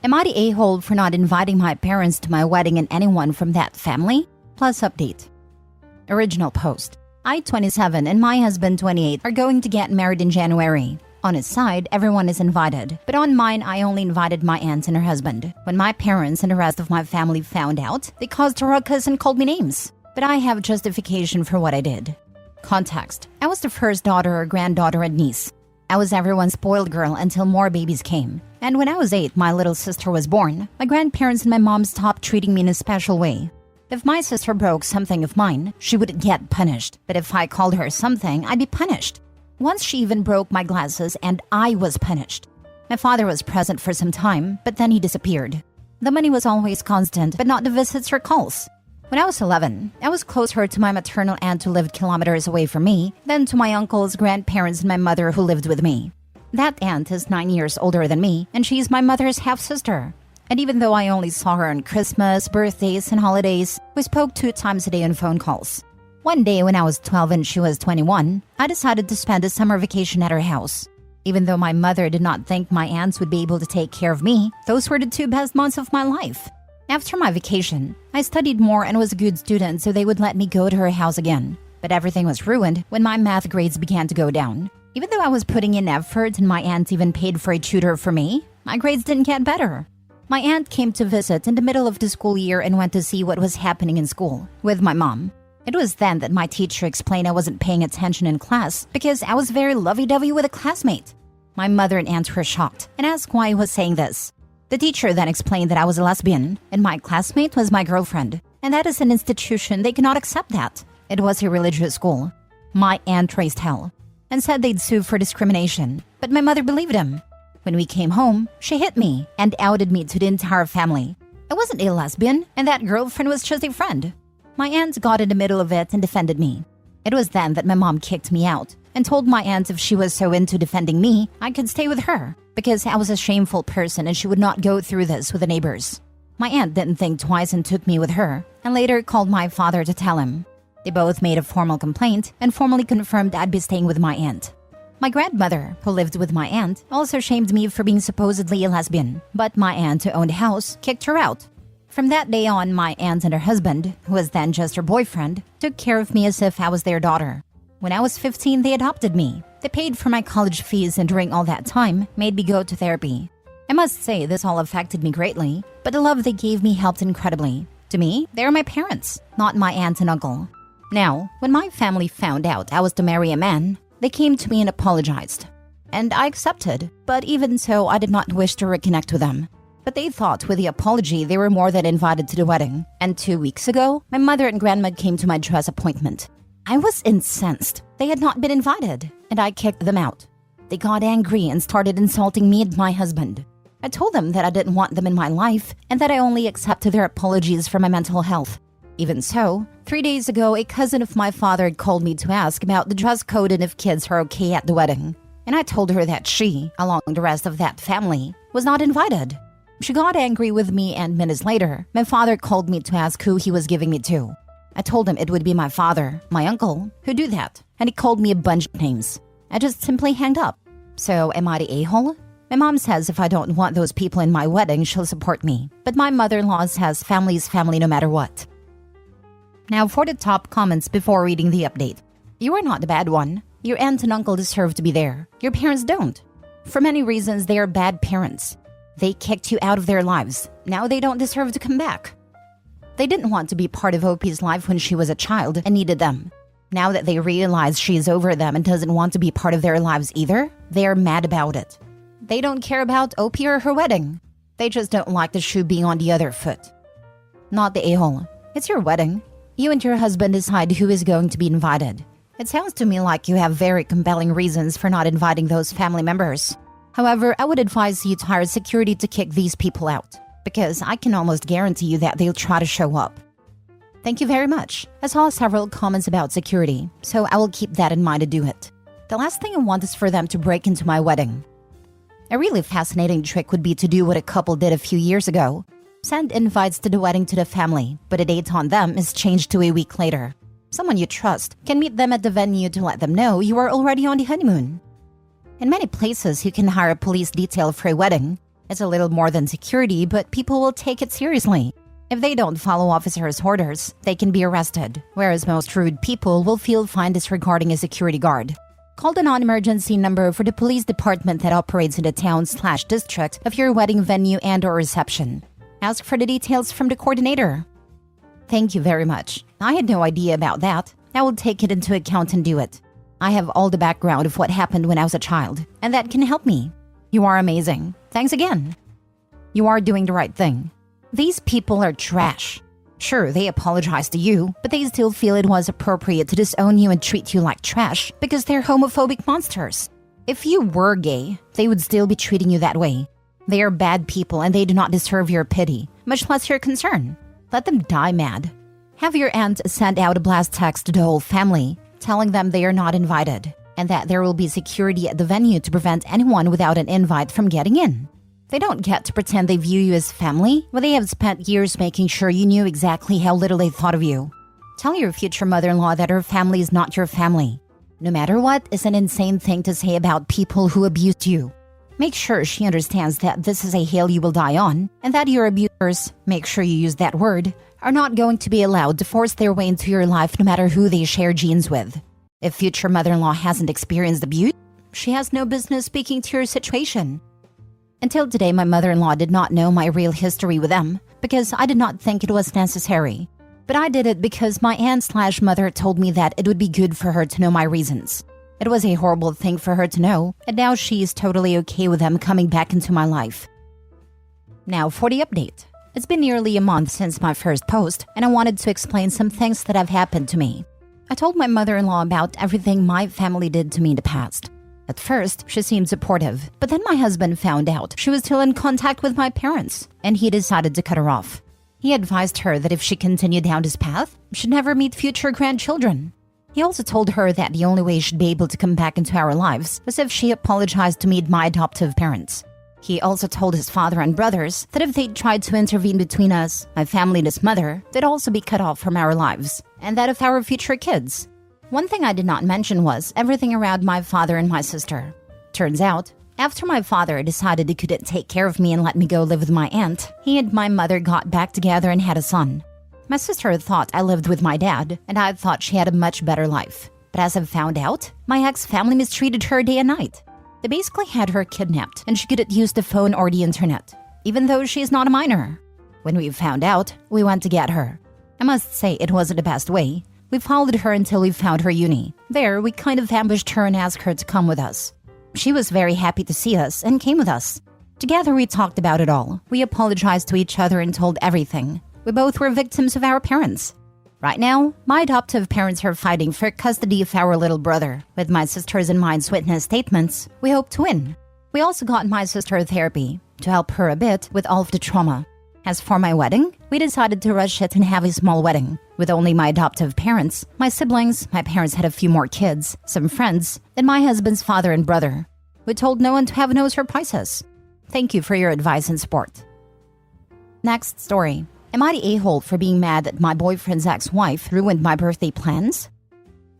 Am I the a-hole for not inviting my parents to my wedding and anyone from that family? Plus update. Original post. I, 27, and my husband, 28, are going to get married in January. On his side, everyone is invited, but on mine, I only invited my aunt and her husband. When my parents and the rest of my family found out, they caused a ruckus and called me names. But I have justification for what I did. Context. I was the first daughter or granddaughter and niece. I was everyone's spoiled girl until more babies came. And when I was 8, my little sister was born. My grandparents and my mom stopped treating me in a special way. If my sister broke something of mine, she would get punished. But if I called her something, I'd be punished. Once she even broke my glasses and I was punished. My father was present for some time, but then he disappeared. The money was always constant, but not the visits or calls. When I was 11, I was closer to my maternal aunt who lived kilometers away from me than to my uncles, grandparents, and my mother who lived with me. That aunt is 9 years older than me, and she's my mother's half-sister. And even though I only saw her on Christmas, birthdays, and holidays, we spoke 2 times a day on phone calls. One day when I was 12 and she was 21, I decided to spend a summer vacation at her house. Even though my mother did not think my aunts would be able to take care of me, those were the 2 best months of my life. After my vacation, I studied more and was a good student, so they would let me go to her house again. But everything was ruined when my math grades began to go down. Even though I was putting in effort and my aunt even paid for a tutor for me, my grades didn't get better. My aunt came to visit in the middle of the school year and went to see what was happening in school with my mom. It was then that my teacher explained I wasn't paying attention in class because I was very lovey-dovey with a classmate. My mother and aunt were shocked and asked why I was saying this. The teacher then explained that I was a lesbian and my classmate was my girlfriend. And that is an institution, they cannot accept that. It was a religious school. My aunt raised hell and said they'd sue for discrimination, but my mother believed him. When we came home, she hit me and outed me to the entire family. I wasn't a lesbian, and that girlfriend was just a friend. My aunt got in the middle of it and defended me. It was then that my mom kicked me out and told my aunt if she was so into defending me, I could stay with her because I was a shameful person and she would not go through this with the neighbors. My aunt didn't think twice and took me with her and later called my father to tell him. They both made a formal complaint and formally confirmed I'd be staying with my aunt. My grandmother, who lived with my aunt, also shamed me for being supposedly a lesbian, but my aunt who owned a house kicked her out. From that day on, my aunt and her husband, who was then just her boyfriend, took care of me as if I was their daughter. When I was 15, they adopted me. They paid for my college fees and during all that time, made me go to therapy. I must say this all affected me greatly, but the love they gave me helped incredibly. To me, they are my parents, not my aunt and uncle. Now, when my family found out I was to marry a man, they came to me and apologized. And I accepted, but even so, I did not wish to reconnect with them. But they thought with the apology they were more than invited to the wedding. And 2 weeks ago, my mother and grandma came to my dress appointment. I was incensed. They had not been invited, and I kicked them out. They got angry and started insulting me and my husband. I told them that I didn't want them in my life and that I only accepted their apologies for my mental health. Even so, 3 days ago, a cousin of my father had called me to ask about the dress code and if kids are okay at the wedding. And I told her that she, along with the rest of that family, was not invited. She got angry with me and minutes later, my father called me to ask who he was giving me to. I told him it would be my father, my uncle, who'd do that, and he called me a bunch of names. I just simply hanged up. So, am I the a-hole? My mom says if I don't want those people in my wedding, she'll support me. But my mother-in-law says family's family no matter what. Now for the top comments before reading the update. You are not the bad one. Your aunt and uncle deserve to be there. Your parents don't. For many reasons, they are bad parents. They kicked you out of their lives. Now they don't deserve to come back. They didn't want to be part of OP's life when she was a child and needed them. Now that they realize she's over them and doesn't want to be part of their lives either, they're mad about it. They don't care about OP or her wedding. They just don't like the shoe being on the other foot. Not the a-hole. It's your wedding. You and your husband decide who is going to be invited. It sounds to me like you have very compelling reasons for not inviting those family members. However, I would advise you to hire security to kick these people out, because I can almost guarantee you that they'll try to show up. Thank you very much. I saw several comments about security, so I will keep that in mind to do it. The last thing I want is for them to break into my wedding. A really fascinating trick would be to do what a couple did a few years ago. Send invites to the wedding to the family, but a date on them is changed to a week later. Someone you trust can meet them at the venue to let them know you are already on the honeymoon. In many places, you can hire a police detail for a wedding. It's a little more than security, but people will take it seriously. If they don't follow officers' orders, they can be arrested, whereas most rude people will feel fine disregarding a security guard. Call the non-emergency number for the police department that operates in the town/district of your wedding venue and/or reception. Ask for the details from the coordinator. Thank you very much. I had no idea about that. I will take it into account and do it. I have all the background of what happened when I was a child, and that can help me. You are amazing. Thanks again. You are doing the right thing. These people are trash. Sure, they apologize to you, but they still feel it was appropriate to disown you and treat you like trash because they're homophobic monsters. If you were gay, they would still be treating you that way. They are bad people and they do not deserve your pity, much less your concern. Let them die mad. Have your aunt send out a blast text to the whole family, telling them they are not invited, and that there will be security at the venue to prevent anyone without an invite from getting in. They don't get to pretend they view you as family when they have spent years making sure you knew exactly how little they thought of you. Tell your future mother-in-law that her family is not your family. No matter what is an insane thing to say about people who abused you. Make sure she understands that this is a hill you will die on, and that your abusers, make sure you use that word, are not going to be allowed to force their way into your life no matter who they share genes with. If future mother-in-law hasn't experienced abuse, she has no business speaking to your situation. Until today, my mother-in-law did not know my real history with them because I did not think it was necessary. But I did it because my aunt/mother told me that it would be good for her to know my reasons. It was a horrible thing for her to know, and now she is totally okay with them coming back into my life. Now for the update. It's been nearly a month since my first post, and I wanted to explain some things that have happened to me. I told my mother-in-law about everything my family did to me in the past. At first, she seemed supportive, but then my husband found out she was still in contact with my parents, and he decided to cut her off. He advised her that if she continued down this path, she'd never meet future grandchildren. He also told her that the only way she'd be able to come back into our lives was if she apologized to meet my adoptive parents. He also told his father and brothers that if they tried to intervene between us, my family and his mother, they'd also be cut off from our lives, and that of our future kids. One thing I did not mention was everything around my father and my sister. Turns out, after my father decided he couldn't take care of me and let me go live with my aunt, he and my mother got back together and had a son. My sister thought I lived with my dad, and I thought she had a much better life. But as I've found out, my ex-family mistreated her day and night. They basically had her kidnapped, and she couldn't use the phone or the internet, even though she is not a minor. When we found out, we went to get her. I must say it wasn't the best way. We followed her until we found her uni. There, we kind of ambushed her and asked her to come with us. She was very happy to see us and came with us. Together, we talked about it all. We apologized to each other and told everything. We both were victims of our parents. Right now, my adoptive parents are fighting for custody of our little brother. With my sisters and mine's witness statements, we hope to win. We also got my sister therapy to help her a bit with all of the trauma. As for my wedding, we decided to rush it and have a small wedding. With only my adoptive parents, my siblings, my parents had a few more kids, some friends, and my husband's father and brother. We told no one to have no surprises. Thank you for your advice and support. Next story. Am I the a-hole for being mad that my boyfriend's ex-wife ruined my birthday plans?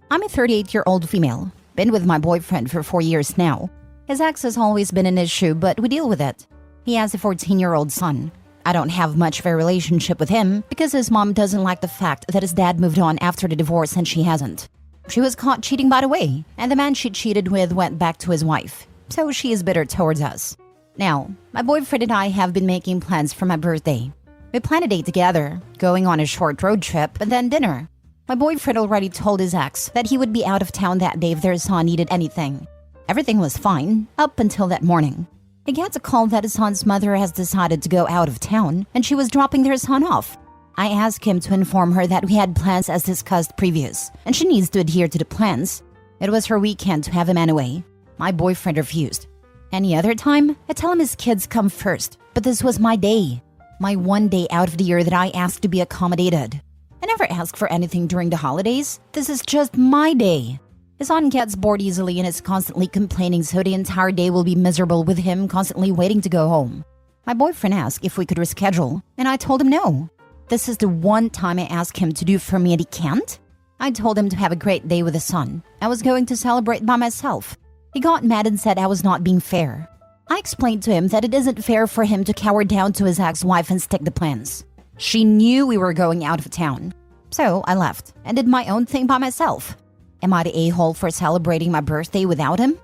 I'm a 38-year-old female. Been with my boyfriend for 4 years now. His ex has always been an issue, but we deal with it. He has a 14-year-old son. I don't have much of a relationship with him because his mom doesn't like the fact that his dad moved on after the divorce and she hasn't. She was caught cheating by the way, and the man she cheated with went back to his wife, so she is bitter towards us. Now, my boyfriend and I have been making plans for my birthday. We plan a date together, going on a short road trip, and then dinner. My boyfriend already told his ex that he would be out of town that day if their son needed anything. Everything was fine, up until that morning. He gets a call that his son's mother has decided to go out of town, and she was dropping their son off. I asked him to inform her that we had plans as discussed previous, and she needs to adhere to the plans. It was her weekend to have him anyway. My boyfriend refused. Any other time, I tell him his kids come first, but this was my day. My one day out of the year that I asked to be accommodated. I never ask for anything during the holidays. This is just my day. His son gets bored easily and is constantly complaining, so the entire day will be miserable with him constantly waiting to go home. My boyfriend asked if we could reschedule, and I told him no. This is the one time I ask him to do for me and he can't? I told him to have a great day with his son. I was going to celebrate by myself. He got mad and said I was not being fair. I explained to him that it isn't fair for him to cower down to his ex-wife and stick the plans. She knew we were going out of town. So I left and did my own thing by myself. Am I the a-hole for celebrating my birthday without him?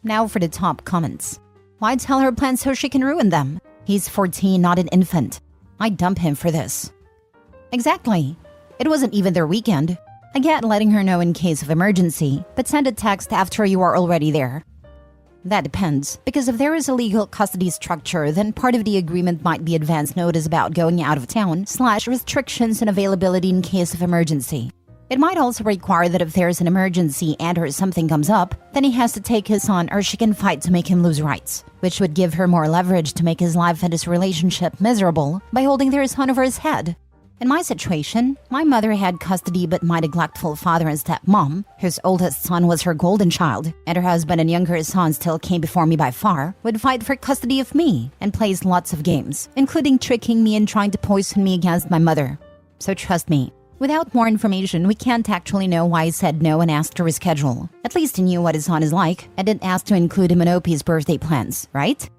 Now for the top comments. Why tell her plans so she can ruin them? He's 14, not an infant. I dump him for this. Exactly. It wasn't even their weekend. I get letting her know in case of emergency, but send a text after you are already there. That depends, because if there is a legal custody structure, then part of the agreement might be advance notice about going out of town / restrictions and availability in case of emergency. It might also require that if there's an emergency and or something comes up, then he has to take his son or she can fight to make him lose rights, which would give her more leverage to make his life and his relationship miserable by holding their son over his head. In my situation, my mother had custody, but my neglectful father and stepmom, whose oldest son was her golden child, and her husband and younger son still came before me by far, would fight for custody of me and plays lots of games, including tricking me and trying to poison me against my mother. So trust me, without more information, we can't actually know why he said no and asked to reschedule. At least he knew what his son is like and didn't ask to include him in OP's birthday plans, right?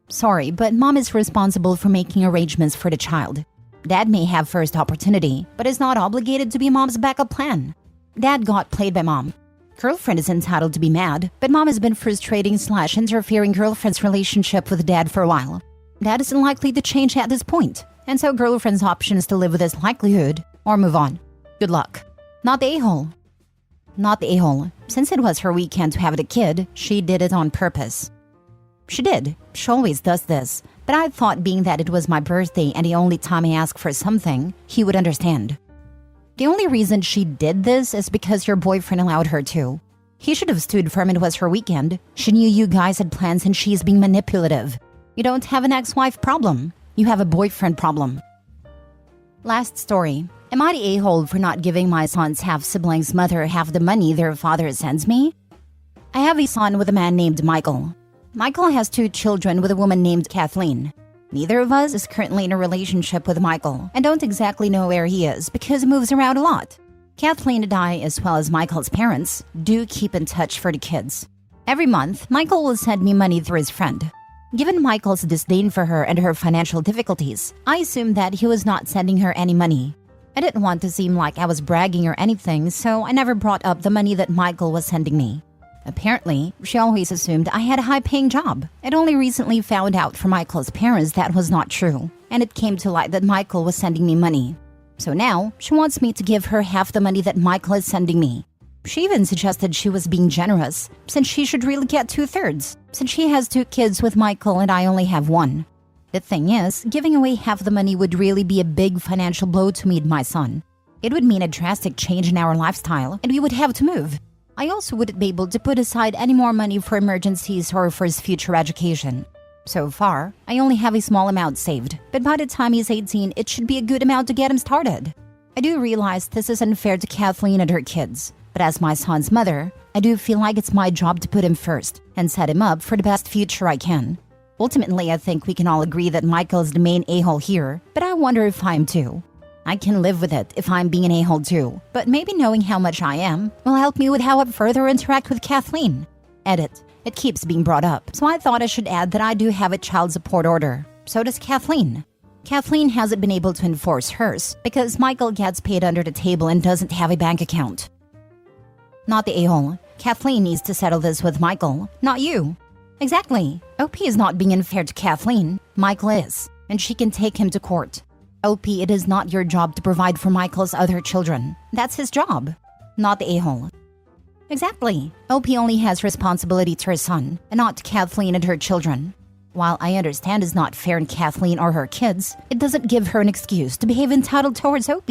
Sorry, but mom is responsible for making arrangements for the child. Dad may have first opportunity, but is not obligated to be mom's backup plan. Dad got played by mom. Girlfriend is entitled to be mad, but mom has been frustrating / interfering girlfriend's relationship with dad for a while. Dad isn't likely to change at this point, and so girlfriend's option is to live with this likelihood or move on. Good luck. Not the a-hole. Not the a-hole. Since it was her weekend to have the kid, she did it on purpose. She did. She always does this. But I thought being that it was my birthday and the only time I ask for something, he would understand. The only reason she did this is because your boyfriend allowed her to. He should have stood firm. It was her weekend. She knew you guys had plans and she's being manipulative. You don't have an ex-wife problem. You have a boyfriend problem. Last story. Am I the a-hole for not giving my son's half-sibling's mother half the money their father sends me? I have a son with a man named Michael. Michael has 2 children with a woman named Kathleen. Neither of us is currently in a relationship with Michael and don't exactly know where he is because he moves around a lot. Kathleen and I, as well as Michael's parents, do keep in touch for the kids. Every month, Michael will send me money through his friend. Given Michael's disdain for her and her financial difficulties, I assumed that he was not sending her any money. I didn't want to seem like I was bragging or anything, so I never brought up the money that Michael was sending me. Apparently, she always assumed I had a high-paying job. I'd only recently found out from Michael's parents that was not true, and it came to light that Michael was sending me money. So now, she wants me to give her half the money that Michael is sending me. She even suggested she was being generous, since she should really get 2/3, since she has 2 kids with Michael and I only have 1. The thing is, giving away half the money would really be a big financial blow to me and my son. It would mean a drastic change in our lifestyle, and we would have to move. I also wouldn't be able to put aside any more money for emergencies or for his future education. So far, I only have a small amount saved, but by the time he's 18, it should be a good amount to get him started. I do realize this is unfair to Kathleen and her kids, but as my son's mother, I do feel like it's my job to put him first and set him up for the best future I can. Ultimately, I think we can all agree that Michael is the main a-hole here, but I wonder if I'm too. I can live with it if I'm being an a-hole too, but maybe knowing how much I am will help me with how I further interact with Kathleen. Edit. It keeps being brought up, so I thought I should add that I do have a child support order. So does Kathleen. Kathleen hasn't been able to enforce hers because Michael gets paid under the table and doesn't have a bank account. Not the a-hole. Kathleen needs to settle this with Michael, not you. Exactly. OP is not being unfair to Kathleen. Michael is, and she can take him to court. OP, it is not your job to provide for Michael's other children. That's his job, not the a-hole. Exactly. OP only has responsibility to her son, and not to Kathleen and her children. While I understand it's not fair in Kathleen or her kids, it doesn't give her an excuse to behave entitled towards OP.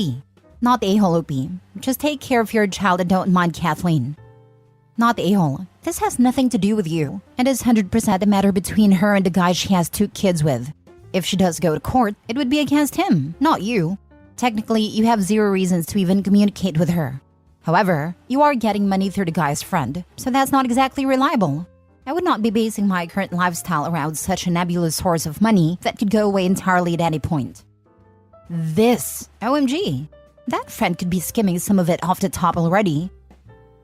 Not the a-hole, OP. Just take care of your child and don't mind Kathleen. Not the a-hole. This has nothing to do with you, and is 100% a matter between her and the guy she has 2 kids with. If she does go to court, it would be against him, not you. Technically, you have 0 reasons to even communicate with her. However, you are getting money through the guy's friend, so that's not exactly reliable. I would not be basing my current lifestyle around such a nebulous source of money that could go away entirely at any point. This, OMG. That friend could be skimming some of it off the top already.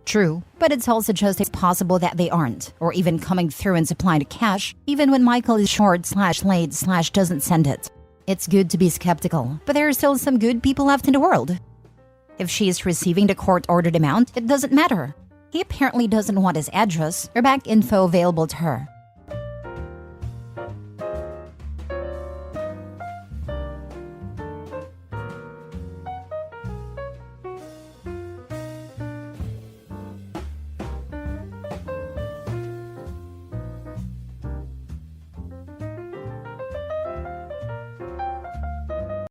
True, but it's also just as possible that they aren't, or even coming through and supplying the cash, even when Michael is short/late/doesn't send it. It's good to be skeptical, but there are still some good people left in the world. If she is receiving the court-ordered amount, it doesn't matter. He apparently doesn't want his address or bank info available to her.